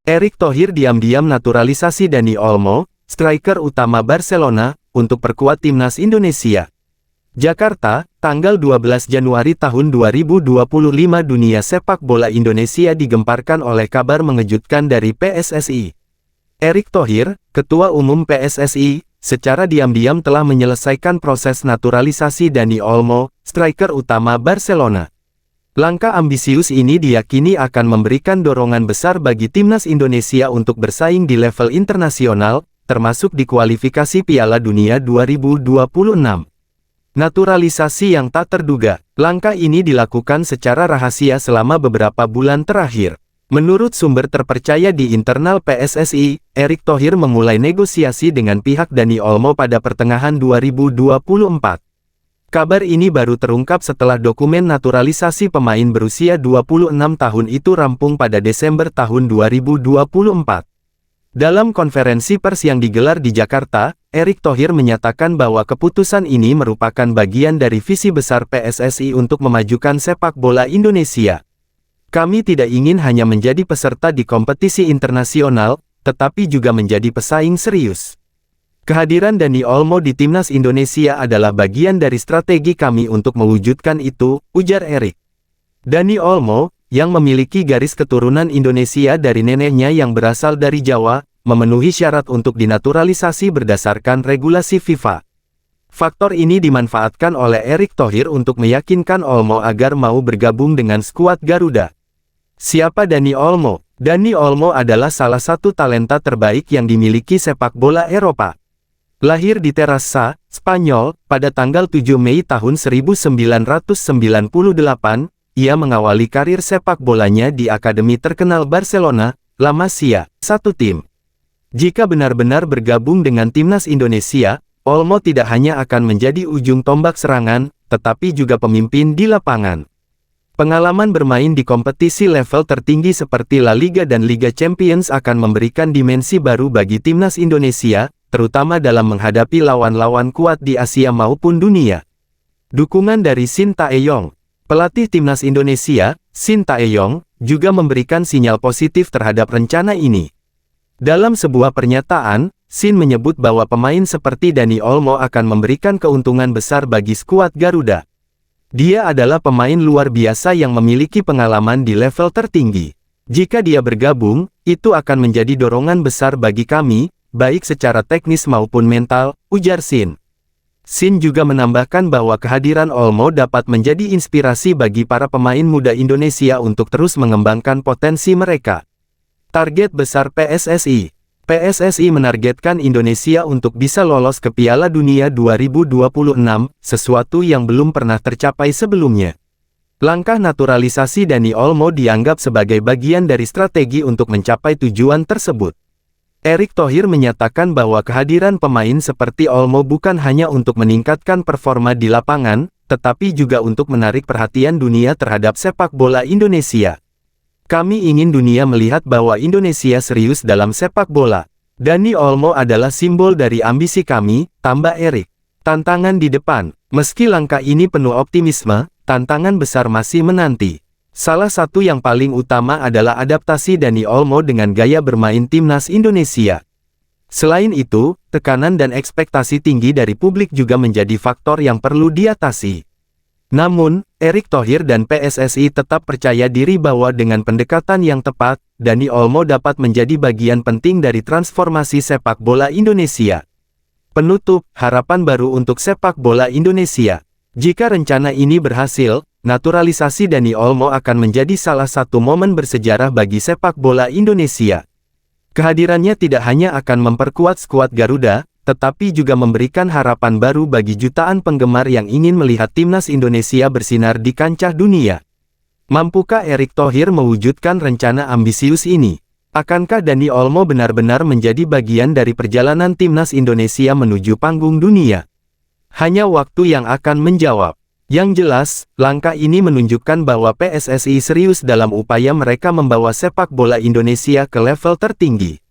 Erick Thohir diam-diam naturalisasi Dani Olmo, striker utama Barcelona, untuk perkuat timnas Indonesia. Jakarta, tanggal 12 Januari tahun 2025. Dunia sepak bola Indonesia digemparkan oleh kabar mengejutkan dari PSSI. Erick Thohir, Ketua Umum PSSI, secara diam-diam telah menyelesaikan proses naturalisasi Dani Olmo, striker utama Barcelona. Langkah ambisius ini diyakini akan memberikan dorongan besar bagi timnas Indonesia untuk bersaing di level internasional, termasuk di kualifikasi Piala Dunia 2026. Naturalisasi yang tak terduga. Langkah ini dilakukan secara rahasia selama beberapa bulan terakhir. Menurut sumber terpercaya di internal PSSI, Erick Thohir memulai negosiasi dengan pihak Dani Olmo pada pertengahan 2024. Kabar ini baru terungkap setelah dokumen naturalisasi pemain berusia 26 tahun itu rampung pada Desember tahun 2024. Dalam konferensi pers yang digelar di Jakarta, Erick Thohir menyatakan bahwa keputusan ini merupakan bagian dari visi besar PSSI untuk memajukan sepak bola Indonesia. Kami tidak ingin hanya menjadi peserta di kompetisi internasional, tetapi juga menjadi pesaing serius. Kehadiran Dani Olmo di timnas Indonesia adalah bagian dari strategi kami untuk mewujudkan itu, ujar Erick. Dani Olmo, yang memiliki garis keturunan Indonesia dari neneknya yang berasal dari Jawa, memenuhi syarat untuk dinaturalisasi berdasarkan regulasi FIFA. Faktor ini dimanfaatkan oleh Erick Thohir untuk meyakinkan Olmo agar mau bergabung dengan skuad Garuda. Siapa Dani Olmo? Dani Olmo adalah salah satu talenta terbaik yang dimiliki sepak bola Eropa. Lahir di Terrassa, Spanyol, pada tanggal 7 Mei tahun 1998, ia mengawali karir sepak bolanya di akademi terkenal Barcelona, La Masia, satu tim. Jika benar-benar bergabung dengan timnas Indonesia, Olmo tidak hanya akan menjadi ujung tombak serangan, tetapi juga pemimpin di lapangan. Pengalaman bermain di kompetisi level tertinggi seperti La Liga dan Liga Champions akan memberikan dimensi baru bagi timnas Indonesia, terutama dalam menghadapi lawan-lawan kuat di Asia maupun dunia. Dukungan dari Shin Tae-yong, pelatih timnas Indonesia, Shin Tae-yong, juga memberikan sinyal positif terhadap rencana ini. Dalam sebuah pernyataan, Shin menyebut bahwa pemain seperti Dani Olmo akan memberikan keuntungan besar bagi skuad Garuda. Dia adalah pemain luar biasa yang memiliki pengalaman di level tertinggi. Jika dia bergabung, itu akan menjadi dorongan besar bagi kami, baik secara teknis maupun mental, ujar Shin. Shin juga menambahkan bahwa kehadiran Olmo dapat menjadi inspirasi bagi para pemain muda Indonesia untuk terus mengembangkan potensi mereka. Target besar PSSI. PSSI menargetkan Indonesia untuk bisa lolos ke Piala Dunia 2026, sesuatu yang belum pernah tercapai sebelumnya. Langkah naturalisasi Dani Olmo dianggap sebagai bagian dari strategi untuk mencapai tujuan tersebut. Erick Thohir menyatakan bahwa kehadiran pemain seperti Olmo bukan hanya untuk meningkatkan performa di lapangan, tetapi juga untuk menarik perhatian dunia terhadap sepak bola Indonesia. Kami ingin dunia melihat bahwa Indonesia serius dalam sepak bola. Dani Olmo adalah simbol dari ambisi kami, tambah Erick. Tantangan di depan. Meski langkah ini penuh optimisme, tantangan besar masih menanti. Salah satu yang paling utama adalah adaptasi Dani Olmo dengan gaya bermain timnas Indonesia. Selain itu, tekanan dan ekspektasi tinggi dari publik juga menjadi faktor yang perlu diatasi. Namun, Erick Thohir dan PSSI tetap percaya diri bahwa dengan pendekatan yang tepat, Dani Olmo dapat menjadi bagian penting dari transformasi sepak bola Indonesia. Penutup, harapan baru untuk sepak bola Indonesia. Jika rencana ini berhasil, naturalisasi Dani Olmo akan menjadi salah satu momen bersejarah bagi sepak bola Indonesia. Kehadirannya tidak hanya akan memperkuat skuad Garuda, tetapi juga memberikan harapan baru bagi jutaan penggemar yang ingin melihat timnas Indonesia bersinar di kancah dunia. Mampukah Erick Thohir mewujudkan rencana ambisius ini? Akankah Dani Olmo benar-benar menjadi bagian dari perjalanan timnas Indonesia menuju panggung dunia? Hanya waktu yang akan menjawab. Yang jelas, langkah ini menunjukkan bahwa PSSI serius dalam upaya mereka membawa sepak bola Indonesia ke level tertinggi.